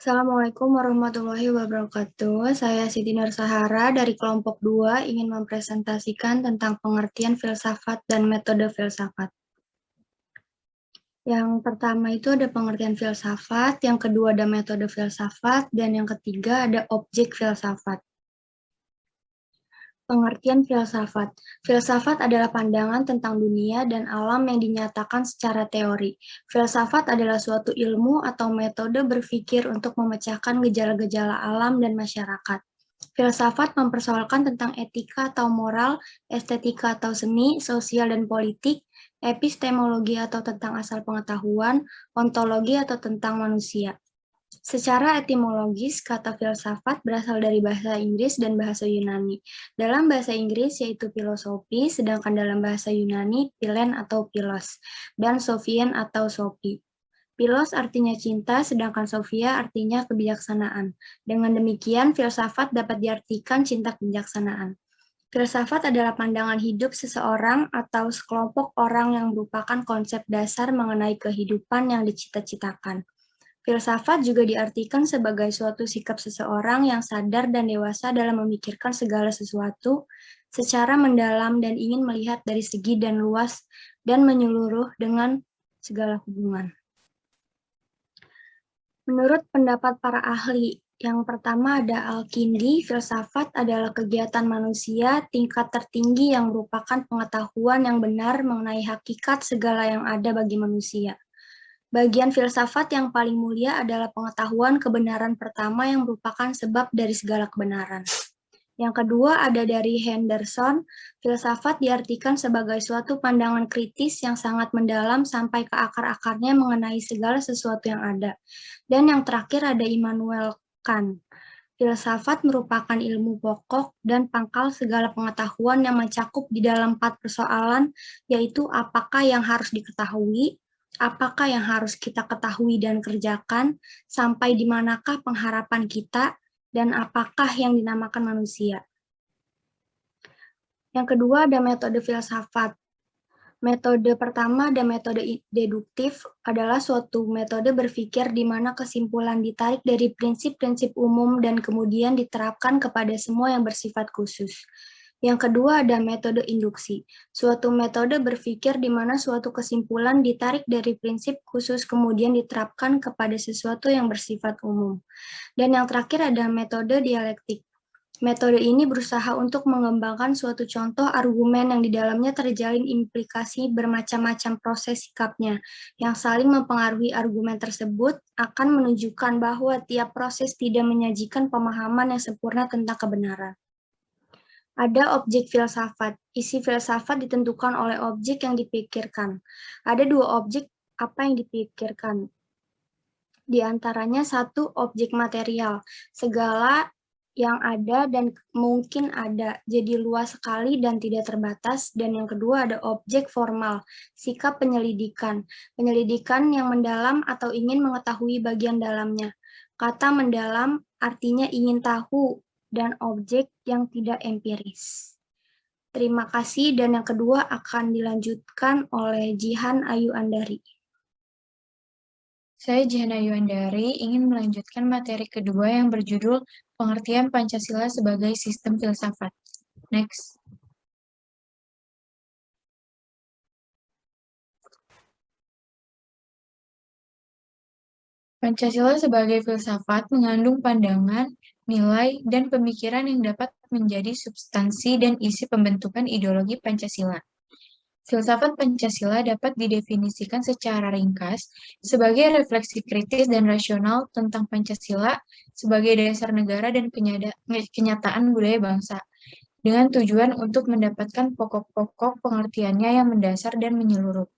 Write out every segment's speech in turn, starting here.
Assalamualaikum warahmatullahi wabarakatuh. Saya Siti Nur Sahara dari kelompok 2 ingin mempresentasikan tentang pengertian filsafat dan metode filsafat. Yang pertama itu ada pengertian filsafat, yang kedua ada metode filsafat, dan yang ketiga ada objek filsafat. Pengertian filsafat. Filsafat adalah pandangan tentang dunia dan alam yang dinyatakan secara teori. Filsafat adalah suatu ilmu atau metode berpikir untuk memecahkan gejala-gejala alam dan masyarakat. Filsafat mempersoalkan tentang etika atau moral, estetika atau seni, sosial dan politik, epistemologi atau tentang asal pengetahuan, ontologi atau tentang manusia. Secara etimologis, kata filsafat berasal dari bahasa Inggris dan bahasa Yunani. Dalam bahasa Inggris yaitu filosofi, sedangkan dalam bahasa Yunani philen atau philos, dan sophien atau sophie. Philos artinya cinta, sedangkan sophia artinya kebijaksanaan. Dengan demikian, filsafat dapat diartikan cinta kebijaksanaan. Filsafat adalah pandangan hidup seseorang atau sekelompok orang yang merupakan konsep dasar mengenai kehidupan yang dicita-citakan. Filsafat juga diartikan sebagai suatu sikap seseorang yang sadar dan dewasa dalam memikirkan segala sesuatu secara mendalam dan ingin melihat dari segi dan luas dan menyeluruh dengan segala hubungan. Menurut pendapat para ahli, yang pertama ada Al-Kindi, filsafat adalah kegiatan manusia tingkat tertinggi yang merupakan pengetahuan yang benar mengenai hakikat segala yang ada bagi manusia. Bagian filsafat yang paling mulia adalah pengetahuan kebenaran pertama yang merupakan sebab dari segala kebenaran. Yang kedua ada dari Henderson, filsafat diartikan sebagai suatu pandangan kritis yang sangat mendalam sampai ke akar-akarnya mengenai segala sesuatu yang ada. Dan yang terakhir ada Immanuel Kant. Filsafat merupakan ilmu pokok dan pangkal segala pengetahuan yang mencakup di dalam 4 persoalan, yaitu apakah yang harus diketahui, apakah yang harus kita ketahui dan kerjakan, sampai di manakah pengharapan kita, dan apakah yang dinamakan manusia. Yang kedua ada metode filsafat. Metode pertama ada metode deduktif, adalah suatu metode berpikir di mana kesimpulan ditarik dari prinsip-prinsip umum dan kemudian diterapkan kepada semua yang bersifat khusus. Yang kedua ada metode induksi, suatu metode berpikir di mana suatu kesimpulan ditarik dari prinsip khusus kemudian diterapkan kepada sesuatu yang bersifat umum. Dan yang terakhir ada metode dialektik. Metode ini berusaha untuk mengembangkan suatu contoh argumen yang di dalamnya terjalin implikasi bermacam-macam proses sikapnya, yang saling mempengaruhi argumen tersebut akan menunjukkan bahwa tiap proses tidak menyajikan pemahaman yang sempurna tentang kebenaran. Ada objek filsafat. Isi filsafat ditentukan oleh objek yang dipikirkan. Ada 2 objek apa yang dipikirkan. Di antaranya satu objek material, segala yang ada dan mungkin ada, jadi luas sekali dan tidak terbatas. Dan yang kedua ada objek formal, sikap penyelidikan. Penyelidikan yang mendalam atau ingin mengetahui bagian dalamnya. Kata mendalam artinya ingin tahu dan objek yang tidak empiris. Terima kasih dan yang kedua akan dilanjutkan oleh Jihan Ayu Andari. Saya Jihan Ayu Andari ingin melanjutkan materi kedua yang berjudul Pengertian Pancasila sebagai Sistem Filsafat. Next. Pancasila sebagai filsafat mengandung pandangan, nilai, dan pemikiran yang dapat menjadi substansi dan isi pembentukan ideologi Pancasila. Filsafat Pancasila dapat didefinisikan secara ringkas sebagai refleksi kritis dan rasional tentang Pancasila sebagai dasar negara dan kenyataan budaya bangsa, dengan tujuan untuk mendapatkan pokok-pokok pengertiannya yang mendasar dan menyeluruh.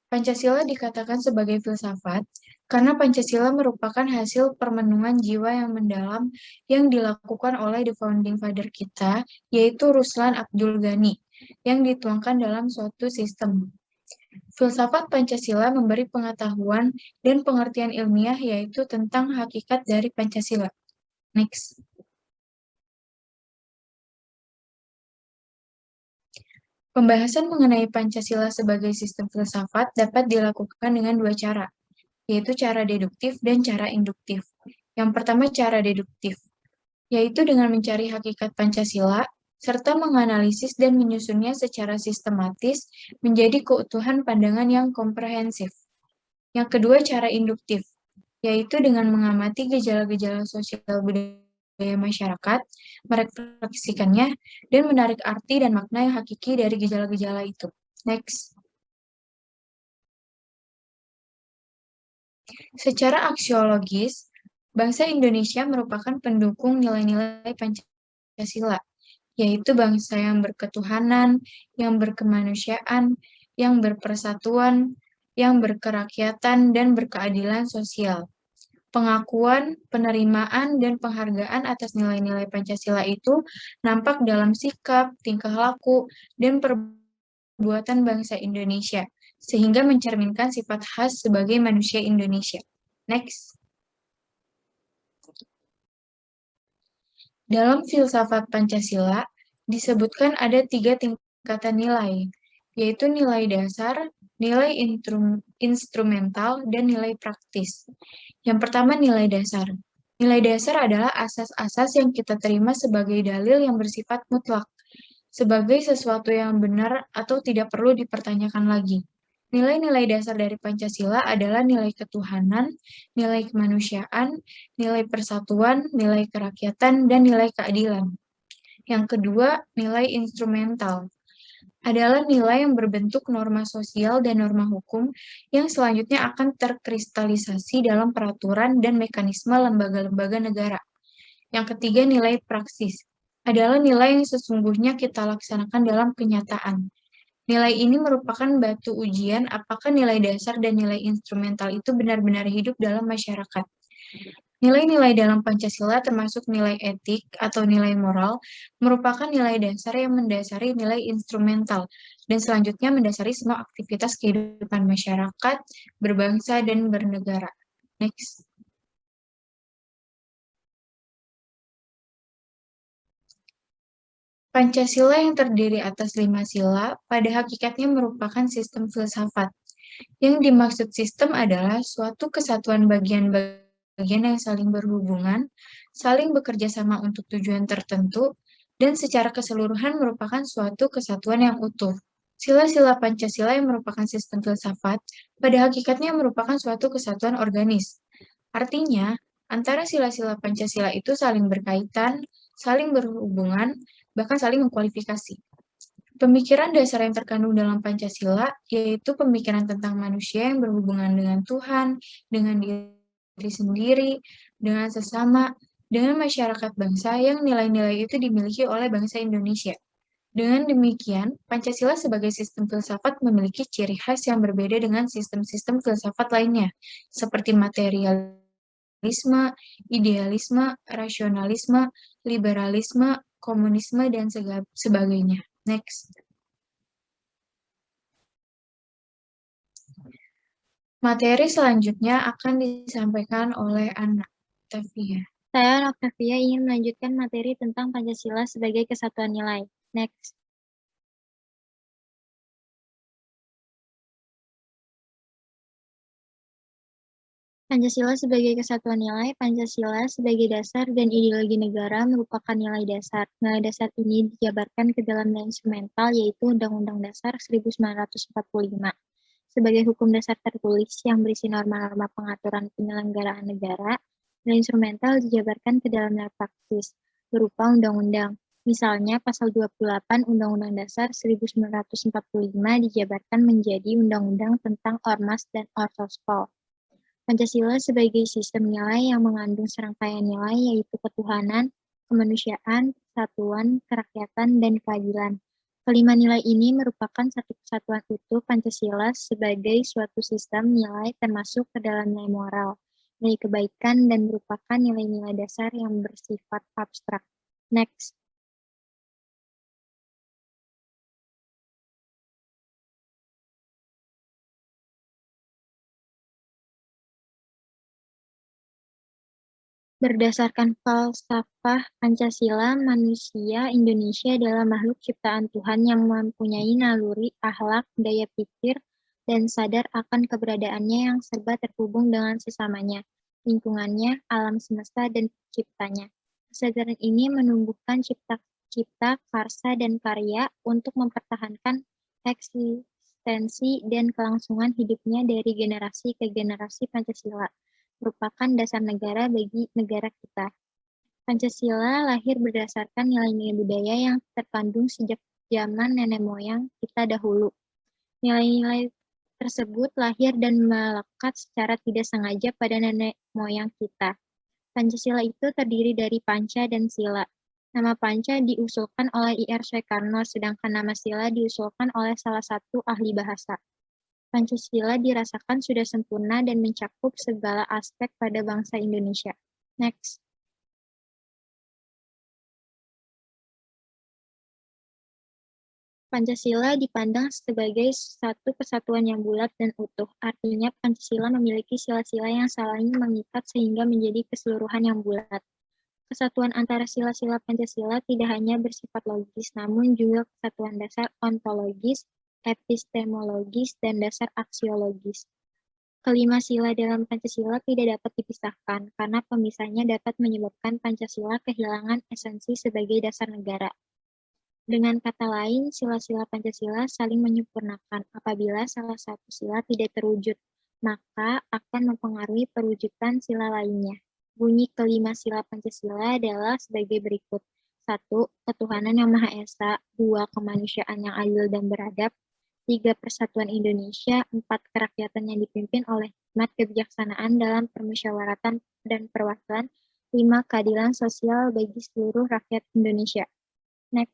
Pancasila dikatakan sebagai filsafat karena Pancasila merupakan hasil permenungan jiwa yang mendalam yang dilakukan oleh the founding father kita, yaitu Ruslan Abdul Ghani, yang dituangkan dalam suatu sistem. Filsafat Pancasila memberi pengetahuan dan pengertian ilmiah yaitu tentang hakikat dari Pancasila. Next. Pembahasan mengenai Pancasila sebagai sistem filsafat dapat dilakukan dengan 2 cara, yaitu cara deduktif dan cara induktif. Yang pertama, cara deduktif, yaitu dengan mencari hakikat Pancasila, serta menganalisis dan menyusunnya secara sistematis menjadi keutuhan pandangan yang komprehensif. Yang kedua, cara induktif, yaitu dengan mengamati gejala-gejala sosial budaya masyarakat, merefleksikannya, dan menarik arti dan makna yang hakiki dari gejala-gejala itu. Next. Secara aksiologis, bangsa Indonesia merupakan pendukung nilai-nilai Pancasila, yaitu bangsa yang berketuhanan, yang berkemanusiaan, yang berpersatuan, yang berkerakyatan, dan berkeadilan sosial. Pengakuan, penerimaan, dan penghargaan atas nilai-nilai Pancasila itu nampak dalam sikap, tingkah laku, dan perbuatan bangsa Indonesia, sehingga mencerminkan sifat khas sebagai manusia Indonesia. Next. Dalam filsafat Pancasila, disebutkan ada 3 tingkatan nilai, yaitu nilai dasar, nilai instrumental, dan nilai praktis. Yang pertama, nilai dasar. Nilai dasar adalah asas-asas yang kita terima sebagai dalil yang bersifat mutlak, sebagai sesuatu yang benar atau tidak perlu dipertanyakan lagi. Nilai-nilai dasar dari Pancasila adalah nilai ketuhanan, nilai kemanusiaan, nilai persatuan, nilai kerakyatan, dan nilai keadilan. Yang kedua, nilai instrumental adalah nilai yang berbentuk norma sosial dan norma hukum yang selanjutnya akan terkristalisasi dalam peraturan dan mekanisme lembaga-lembaga negara. Yang ketiga, nilai praksis adalah nilai yang sesungguhnya kita laksanakan dalam kenyataan. Nilai ini merupakan batu ujian apakah nilai dasar dan nilai instrumental itu benar-benar hidup dalam masyarakat. Nilai-nilai dalam Pancasila termasuk nilai etik atau nilai moral merupakan nilai dasar yang mendasari nilai instrumental dan selanjutnya mendasari semua aktivitas kehidupan masyarakat, berbangsa, dan bernegara. Next. Pancasila yang terdiri atas 5 sila pada hakikatnya merupakan sistem filsafat. Yang dimaksud sistem adalah suatu kesatuan bagian-bagian yang saling berhubungan, saling bekerja sama untuk tujuan tertentu, dan secara keseluruhan merupakan suatu kesatuan yang utuh. Sila-sila Pancasila yang merupakan sistem filsafat pada hakikatnya merupakan suatu kesatuan organis. Artinya, antara sila-sila Pancasila itu saling berkaitan, saling berhubungan, bahkan saling mengkualifikasi. Pemikiran dasar yang terkandung dalam Pancasila yaitu pemikiran tentang manusia yang berhubungan dengan Tuhan, dengan diri sendiri, dengan sesama, dengan masyarakat bangsa yang nilai-nilai itu dimiliki oleh bangsa Indonesia. Dengan demikian, Pancasila sebagai sistem filsafat memiliki ciri khas yang berbeda dengan sistem-sistem filsafat lainnya, seperti materialisme, idealisme, rasionalisme, liberalisme, komunisme, dan sebagainya. Next. Materi selanjutnya akan disampaikan oleh Anna Octavia. Saya, Octavia, ingin melanjutkan materi tentang Pancasila sebagai kesatuan nilai. Next. Pancasila sebagai kesatuan nilai, Pancasila sebagai dasar dan ideologi negara merupakan nilai dasar. Nilai dasar ini dijabarkan ke dalam nilai instrumental, yaitu Undang-Undang Dasar 1945. Sebagai hukum dasar tertulis yang berisi norma-norma pengaturan penyelenggaraan negara, nilai instrumental dijabarkan ke dalam nilai praktis, berupa undang-undang. Misalnya, pasal 28 Undang-Undang Dasar 1945 dijabarkan menjadi undang-undang tentang ormas dan ortoskol. Pancasila sebagai sistem nilai yang mengandung serangkaian nilai yaitu ketuhanan, kemanusiaan, persatuan, kerakyatan, dan keadilan. Kelima nilai ini merupakan satu kesatuan utuh Pancasila sebagai suatu sistem nilai termasuk ke dalam nilai moral, nilai kebaikan, dan merupakan nilai-nilai dasar yang bersifat abstrak. Next. Berdasarkan falsafah Pancasila, manusia Indonesia adalah makhluk ciptaan Tuhan yang mempunyai naluri, akhlak, daya pikir, dan sadar akan keberadaannya yang serba terhubung dengan sesamanya. lingkungannya, alam semesta, dan penciptanya. Kesadaran ini menumbuhkan cipta, karsa, dan karya untuk mempertahankan eksistensi dan kelangsungan hidupnya dari generasi ke generasi. Pancasila merupakan dasar negara bagi negara kita. Pancasila lahir berdasarkan nilai-nilai budaya yang terkandung sejak zaman nenek moyang kita dahulu. Nilai-nilai tersebut lahir dan melekat secara tidak sengaja pada nenek moyang kita. Pancasila itu terdiri dari panca dan sila. Nama panca diusulkan oleh I.R. Soekarno, sedangkan nama sila diusulkan oleh salah satu ahli bahasa. Pancasila dirasakan sudah sempurna dan mencakup segala aspek pada bangsa Indonesia. Next. Pancasila dipandang sebagai satu kesatuan yang bulat dan utuh. Artinya Pancasila memiliki sila-sila yang saling mengikat sehingga menjadi keseluruhan yang bulat. Kesatuan antara sila-sila Pancasila tidak hanya bersifat logis, namun juga kesatuan dasar ontologis, epistemologis, dan dasar aksiologis. Kelima sila dalam Pancasila tidak dapat dipisahkan, karena pemisahnya dapat menyebabkan Pancasila kehilangan esensi sebagai dasar negara. Dengan kata lain, sila-sila Pancasila saling menyempurnakan. Apabila salah satu sila tidak terwujud, maka akan mempengaruhi perwujudan sila lainnya. Bunyi kelima sila Pancasila adalah sebagai berikut. 1. Ketuhanan yang Maha Esa. 2. Kemanusiaan yang adil dan beradab. 3. Persatuan Indonesia. 4. Kerakyatan yang dipimpin oleh hikmat kebijaksanaan dalam permusyawaratan dan perwakilan. 5. Keadilan sosial bagi seluruh rakyat Indonesia. Next.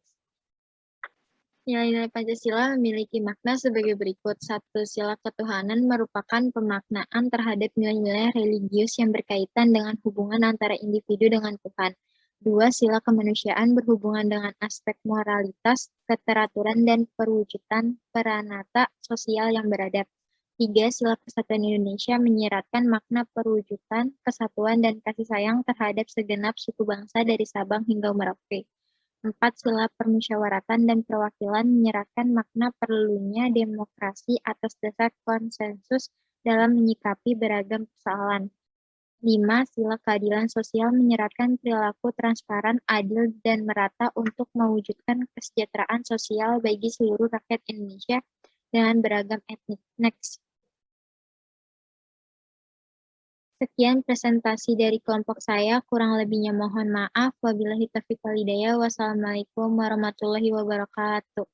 Nilai-nilai Pancasila memiliki makna sebagai berikut. 1. Sila ketuhanan merupakan pemaknaan terhadap nilai-nilai religius yang berkaitan dengan hubungan antara individu dengan Tuhan. 2. Sila kemanusiaan berhubungan dengan aspek moralitas, keteraturan, dan perwujudan peranata sosial yang beradab. 3. Sila persatuan Indonesia menyiratkan makna perwujudan, kesatuan, dan kasih sayang terhadap segenap suku bangsa dari Sabang hingga Merauke. 4. Sila permusyawaratan dan perwakilan menyeratkan makna perlunya demokrasi atas dasar konsensus dalam menyikapi beragam persoalan. 5. Sila keadilan sosial menyeratkan perilaku transparan, adil, dan merata untuk mewujudkan kesejahteraan sosial bagi seluruh rakyat Indonesia dengan beragam etnik. Next. Sekian presentasi dari kelompok saya, kurang lebihnya mohon maaf. Wabillahi taufiq wal hidayah. Wassalamualaikum warahmatullahi wabarakatuh.